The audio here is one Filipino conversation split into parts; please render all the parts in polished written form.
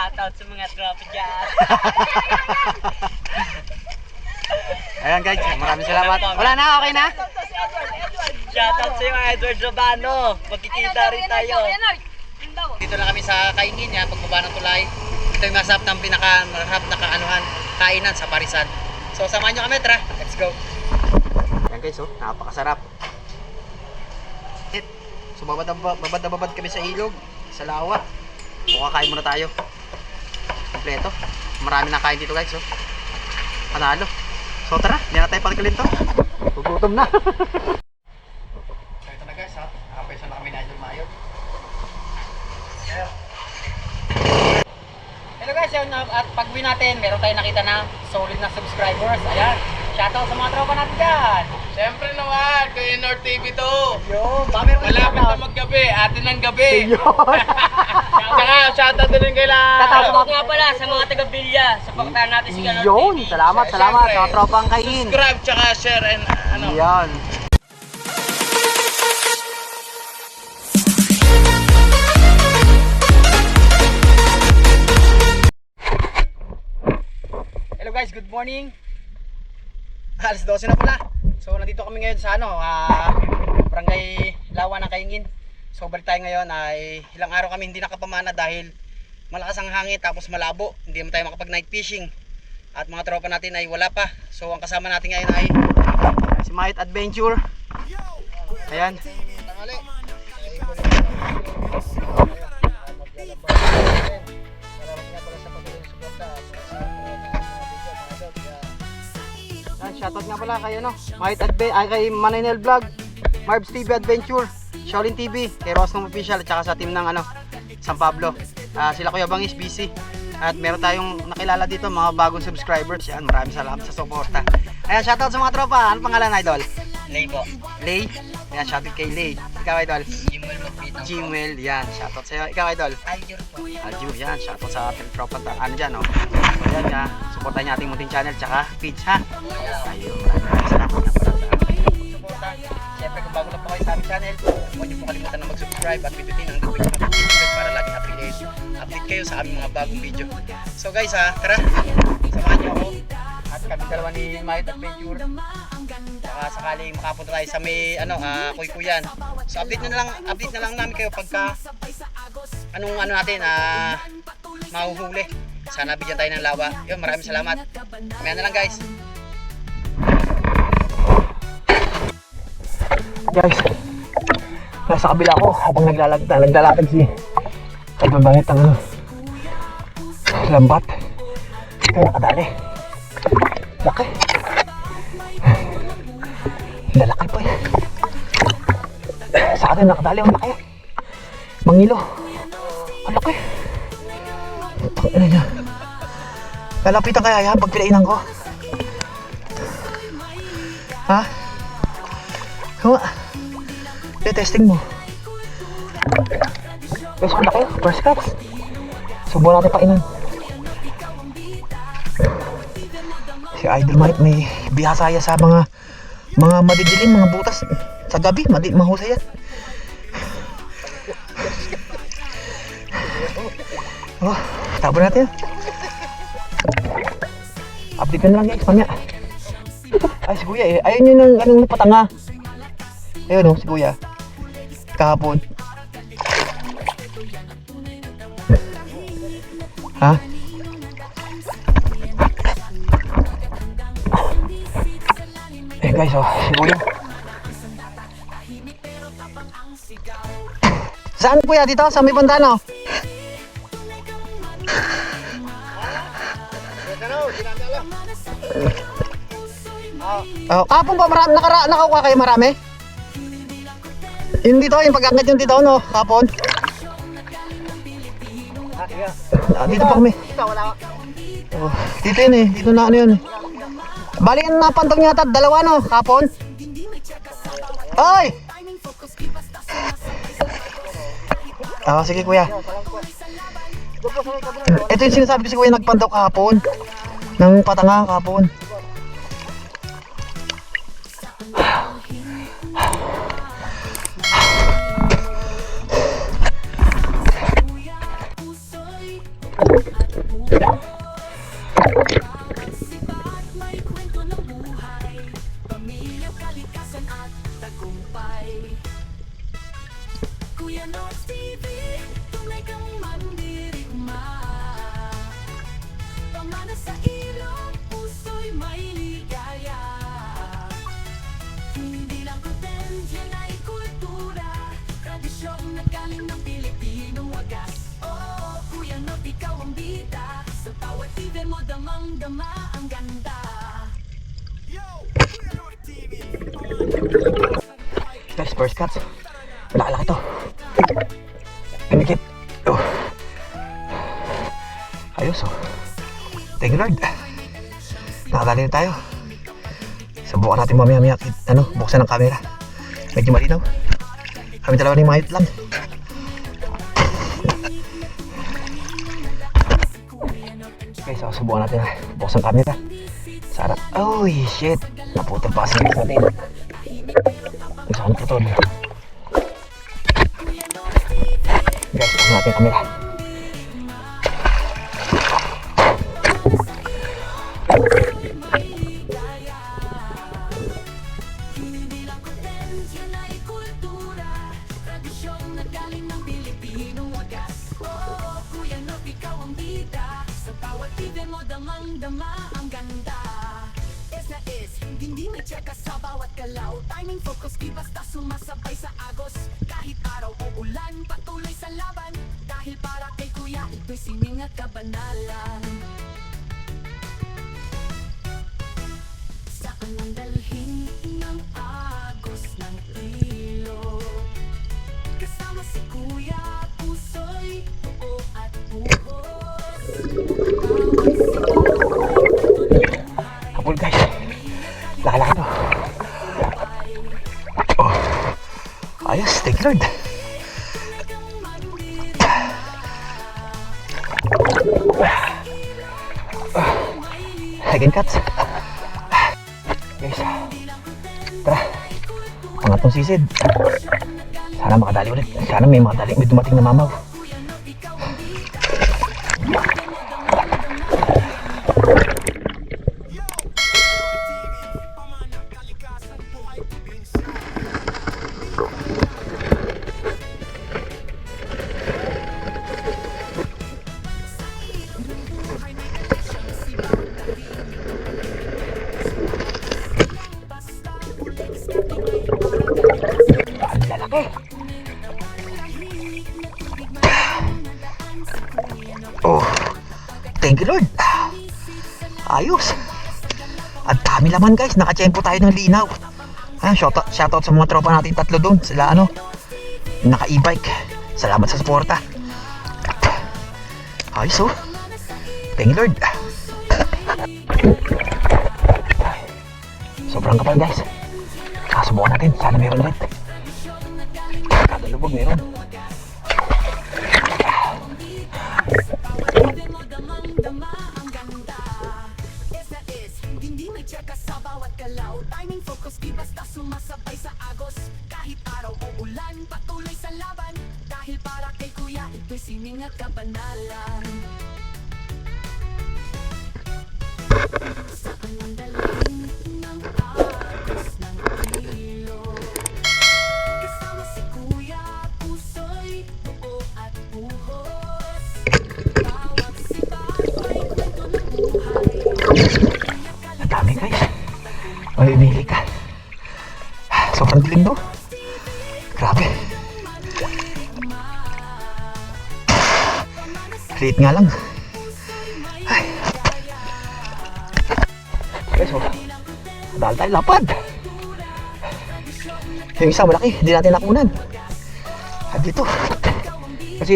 Shoutout sa mga tropa dyan. Ayan guys, maraming salamat. Wala na, okay na? Shoutout sa yung Edward Robano. Magkikita rin tayo. Dito lang kami sa Kaingin, yan, pagbaba ng tulay. Ito yung masarap ng pinaka-masarap na kainan sa Parisan. So samahan nyo kami, tara, let's go. Ayan guys, oh, napakasarap. So babad na babad kami sa ilog, sa lawa. So kakain muna tayo. Kompleto. Marami na kain dito guys, oh. Panalo. So tara, hindi na tayo pagkalin to. Gugutom na. So ito na guys, ha. Nakapwesto na kami na Idol Mayo. Hello guys, yun, at pag-uwi natin, meron tayong nakita na solid na subscribers. Ayan, shoutout sa mga tropa natin dyan. Siyempre naman, Kuya North TV to. Yun, Malapit na maggabi, atin ng gabi. Yun. Tsaka shoutout din kaila. Shoutout nga pala sa mga taga-Bilya. Supportahan natin si Kuya North Yun, TV. salamat, salamat sa mga tropang kain. Subscribe, tsaka share and ano. Yan. Hello guys, good morning. Alas 12 na pala. So nandito kami ngayon sa Barangay Lawa ng Kaingin. So balik tayo ngayon ay ilang araw kami hindi nakapamana dahil malakas ang hangin tapos malabo. Hindi naman tayo makapag night fishing. At mga tropa natin ay wala pa. So ang kasama natin ngayon ay si Might Adventure. Ayan. Shoutout nga pala kayo, no? Kay Maninel Vlog, Marbs TV Adventure, Shaolin TV, kay Rosnong Official at saka sa team ng San Pablo. Sila Kuya Bangis busy. At meron tayong nakilala dito mga bagong subscribers. Yan, maraming salamat sa suporta. Ayan, shoutout sa mga tropa. Ano pangalan, Idol? Lay po. Lay. Ayan, shoutout kay Lay. Ikaw, Idol? Jimwell Magpitang po. Jimwell, yan, shoutout sa'yo. Ikaw, Idol? Aljur po. Alju, yan, shoutout sa ating tropa. Ano dyan, no? Ayan, ha. Supportan niya ating munting channel tsaka page, ha? Ayun, maraming salamat na pala sa pagsuporta. Siyempre, kung bago lang po kayo sa aming channel, huwag niyo po kalimutan na mag-subscribe at pindutin ang notification para lagi update kayo sa aming mga bagong video. So guys, tara, samahan niyo ako at kami dalawa ni Might Adventure. Saka sakaling makapunta tayo sa may Kuykuyan. So update na lang namin kayo pagka anong natin mahuhuli. Sana bigyan tayo ng lawa. Yun, maraming salamat. Mamaya na lang guys. Guys, nasa kabila ako habang naglalakad si Idol Bangit ang lambat. Ito nakadali. Laki. Lalaki po yan. Sa atin nakadali ang laki. Mangilo. Ang laki. Ano niya? Lalapitan kaya yan pag pinainan ko. Ha? Kama. Testing mo. Guys, ang laki. First cuts. Subukan natin painan. Si Idol Mike may bihasaya sa mga madidilim, mga butas sa gabi. Mahusay yan. Oh, tabo natin. Update ka na lang guys, pamya. Ay, si Kuya eh. Ayun yun ng anong patanga. Ayun si Kuya. Kahapon. Ha? Eh guys, si Kuya. Saan Kuya? Dito? Sa may Pantano? Kapon ba nakakuha kayo marami? Yung dito, yung pag-angkat yung dito, no? Kapon? Dito pa kami. Dito yun eh, dito na ano yun eh. Bali yung napantong niya yata, dalawa no? Kapon? Oy! Sige kuya. Ito yung sinasabi ko si kuya, nagpantok kahapon. Ng patanga kahapon. Kuya North TV, tunay kang mandirigma. Pamana sa ilong, puso'y may ligaya. Hindi lang content, yan ay kultura. Tradisyong nagaling ng Pilipinong wagas. Oh, Kuya North, ikaw ang bida. Sa bawat TV mo, damang-dama ang ganda. Guys, first cuts. Malaki-laki to. Pinikit. Oh. Ayos oh. Thank you Lord. Nakadali na tayo. Subukan natin mamaya-maya buksan ng camera. Medyo malinaw. Kami dalawa ni Mayot lang. Okay, so subukan natin buksan camera. Sarap. Oh shit. Naputol pa kasi natin. Saan putol? Guys, buksan natin yung camera. Hindi lang content, yan ay kultura. Tradisyong nagaling ng Pilipinong wagas. Oh, Kuya North, ikaw ang bida. Sa bawat TV mo, damang-dama ang ganda. Es na es, hindi may tsaka sa bawat galaw. Timing, focus, di basta sumasabay sa agos. Kahit araw o ulan, patuloy sa laban. Dahil para kay Kuya, ito'y sining at kabanalan. Saan ang dalhin ng agos ng ilog? Kasama si Kuya, puso'y buo at buhos. Habol guys. Laki-laki to. Oh. Ayos, thank you Lord. Second cuts. Guys, tara. Pangatong sisid. Sana makadali ulit. Sana may dumating na mamaw. Ang lalaki. Oh, thank you Lord. Ayos. Ang dami laman guys. Nakachempo tayo ng linaw. Shoutout sa mga tropa natin tatlo doon. Sila naka e-bike. Salamat sa suporta. Ayos oh. Thank you Lord. Sobrang kapal guys. Subukan natin. Sana meron ulit. Kada lubog meron. Hindi may tsaka sa bawat galaw. Timing, focus, di basta sumasabay sa agos. Kahit araw o ulan, patuloy sa laban. Dahil para kay Kuya, ito'y sining at kabanalan. Saan ang dalhin ng agos ng ilog? Kasama si Kuya, puso'y buo at buhos. Bawat sibat may kwento ng buhay. Ang dami guys. Mamimili ka. Sobrang dilim no? Grabe. Liit nga lang. Ay. Guys oh. Dahil tayo lapad. Yung isa malaki. Hindi natin nakunan. At dito. Kasi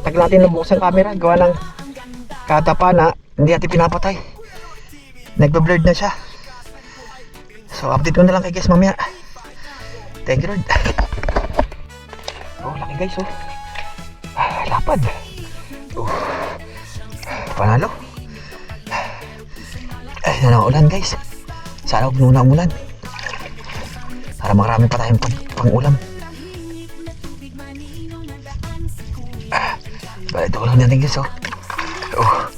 tagal natin nabuksan camera. Gawa ng katapa na hindi natin pinapatay. Nagbe-blurred na siya. So update ko na lang kay guys mamaya. Thank you Lord. Oh laki guys oh. Lapad. Oh. Panalo. Ay ulan guys. Sana huwag muna umulan. Para marami pa tayong pang-ulam. Balik ito ko lang natin guys oh. Oh,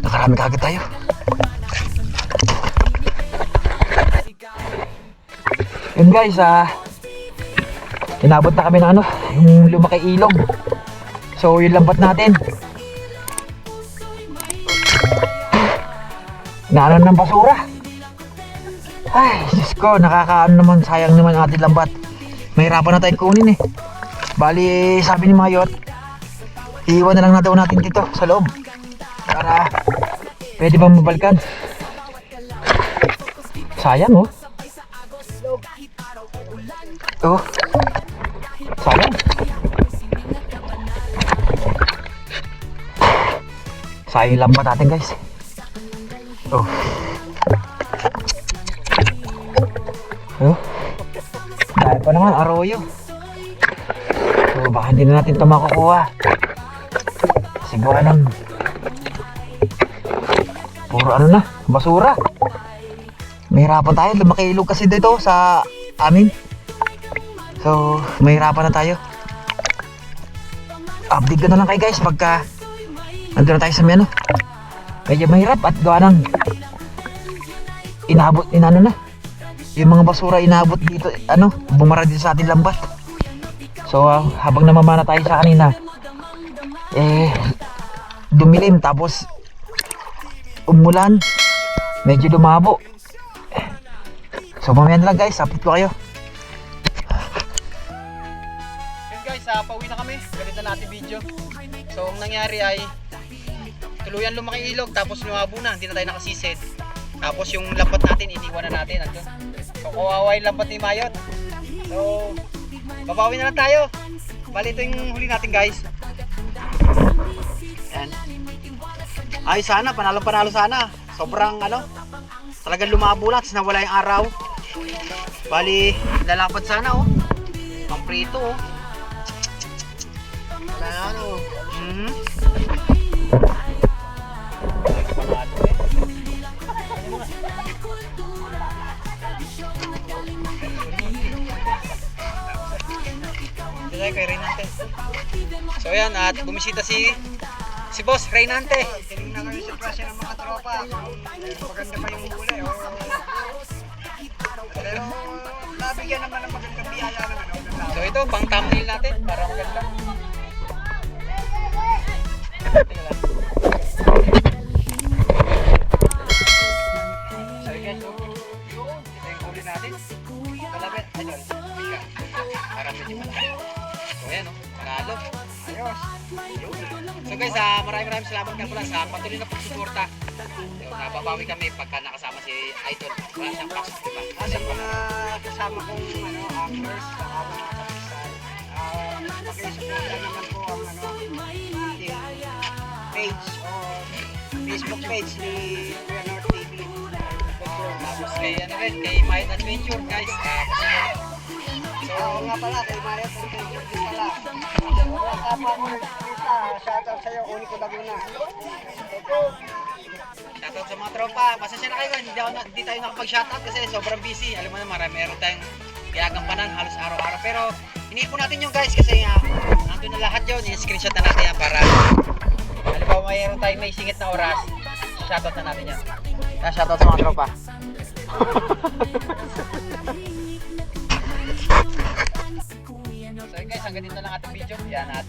nakarami kagad tayo. Yun guys, inabot na kami ng yung lumaki ilog. So yung lambat natin, naanan ng basura. Ay, Diyos ko, nakakaano naman, sayang naman ating lambat. Mahirapan na tayo kunin eh. Bali, sabi ni Mayot, iiwan na lang daw natin dito sa loob para pwede bang mabalikan. Sayang oh. Oh, sayang. Sayang lambat natin guys. Oh. Oh. Dahil pa naman arroyo. So baka hindi na natin ito makukuha. Siguro ng puro na, basura. Mahirapan tayo, lumaki ilog kasi dito sa amin. So mahirapan na tayo. Update ko na lang kayo guys pagka nandun na tayo sa may medyo mahirap at gawa ng inano na yung mga basura, inabot dito, bumara dito sa ating lambat. So habang namamana tayo sa kanina, dumilim, tapos umulan, medyo lumabo. So mamaya na lang guys, update ko kayo. Yun guys, pauwi na kami, ganito na natin video. So ang nangyari ay tuluyan lumaki ilog, tapos lumabo na, hindi na tayo nakasisid. Tapos yung lambat natin, iniwan na natin andun. So kawawa yung lambat ni Mayot. So babawi na lang tayo. Bali ito yung huli natin guys. Yan. Ay sana, panalo sana. Sobrang talagang lumabo lang, tapos nawala yung araw. Bali, lalapad sana oh. Pang prito oh. Wala na kay Reynante. So yan, at bumisita si Boss Reynante. Tinignan kami sa presyo ng mga tropa kung maganda pa yung huli pero nabigyan naman ng magandang biyaya naman. So ito, pang thumbnail natin para maganda. So guys, ito yung huli natin. Kalapit, ayun. Para medyo malaki. So ayan panalo. Ayos. So guys, maraming salamat nga pala sa patuloy na pagsuporta. Nababawi kami pagka nakasama si Idol. Wala siyang pasok, diba? Sa mga kasama kong actors, saka mga kapisan, pakisuporta naman po ang page o Facebook page ni Kuya North TV. Tapos kay Mayot Adventure guys. So nga pala, kay Mayot Adventure din pala. Wala ka pa ako nagkita. Shoutout sa'yo, Uni ko Laguna. Shoutout sa mga tropa. Pasensya na kayo, hindi tayo nakapag-shoutout kasi sobrang busy. Alam mo na, meron tayong gagampanan halos araw-araw. Pero iniipon natin yung guys kasi nandun na lahat yun. I-screenshot na natin yan para halimbawa mayroon tayong may singit na oras. Shoutout na natin yan. Shoutout sa mga tropa. So guys, hanggang dito lang ating video. Yan, at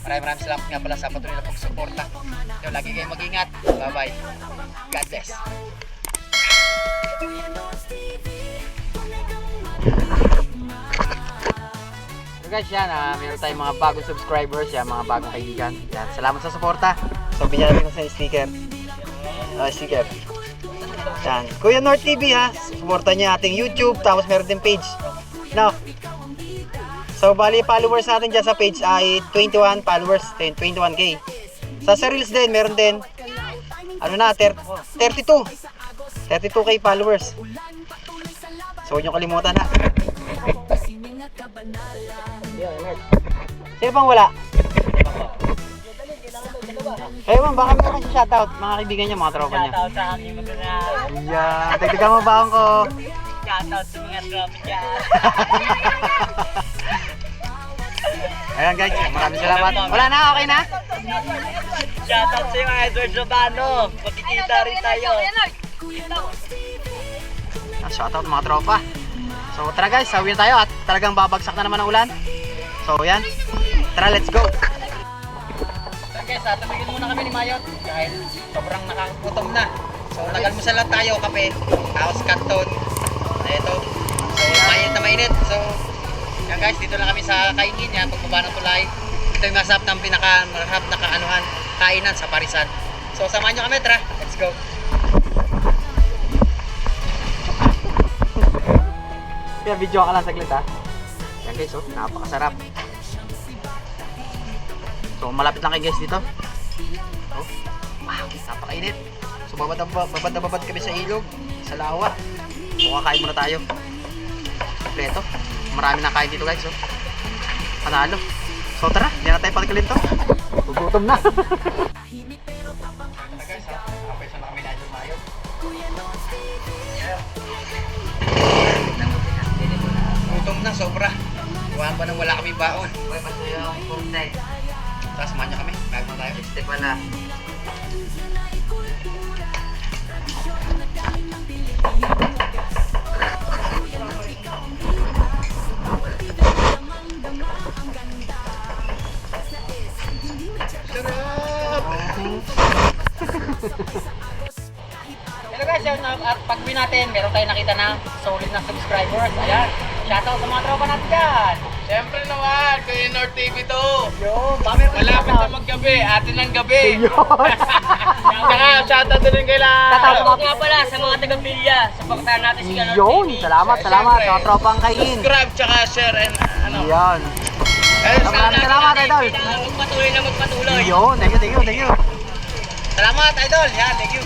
maraming salamat nga pala sa patuloy na pagsuporta. So, lagi kayong mag-ingat. Bye bye. God bless. So guys, yan, meron tayong mga bagong subscribers, yan, mga bagong kaibigan. Yan, salamat sa suporta. So binyan natin sa sticker. Sticker. Yan, Kuya North TV ha. Suporta niya ating YouTube, tapos meron din page. No. So bali followers natin dyan sa page ay 21 followers, 21k. Sa Reels din, meron din 32k followers. So huwag nyo kalimutan ha. Sino pang wala? Kayo man, baka meron siya shoutout, mga kaibigan niya, mga tropa niya. Shoutout sa aking magana. Ayan, dagdagan mo ba ko? Shoutout sa mga tropa dyan. Ayan guys, maraming salamat. Wala na, okay na? Shoutout sa'yo, Edward Robano. Magkikita rin tayo. Shoutout mga tropa. So tara guys, sawin tayo at talagang babagsak na naman ang ulan. So yan, tara let's go. So guys, tumigil muna kami ni Mayot dahil sobrang nakakagutom na. So nagalmusal lang tayo, kape, tapos kanton. Ito, so mainit na mainit. So yan guys, dito lang kami sa kaingin yan, pagbaba ng tulay. Ito yung masarap ng pinakamarap na kainan sa Parisan. So samahan nyo kami, tara, let's go. Kaya video ka lang saglit ha. Yan guys, oh, napakasarap. So malapit lang kayo guys dito. Oh, wow, napakainit. So babad kami sa ilog, sa lawa. So kakain muna tayo. Kompleto. Marami na kain dito guys, oh. Panalo. So tara, hindi na tayo pagkalin to. Gugutom na. Tara guys, ha. Kapesa na kami na dyan tayo. Gutom na, sobra. Buwan pa nang wala kami baon. Uy, basta yung kurtay. Tapos samahan nyo kami, bago na tayo. Step pala. Hello guys, yun, at pag-win natin, meron tayong nakita na solid na subscribers. Ayan, shoutout sa mga tropa natin dyan. Siyempre naman, Kuya North TV to. Yun, dami rin Malapit na maggabi, atin ng gabi. Tsaka shoutout din kay Shoutout nga pala sa mga taga-Pilya. Supportahan natin si Kuya North Yun, TV. salamat sa mga tropang kain. Subscribe, tsaka share and ano. Yan. Ayun, Maraming salamat, idol. Kailangan magpatuloy na magpatuloy. Yun, thank you. Salamat, idol. Yan, thank you.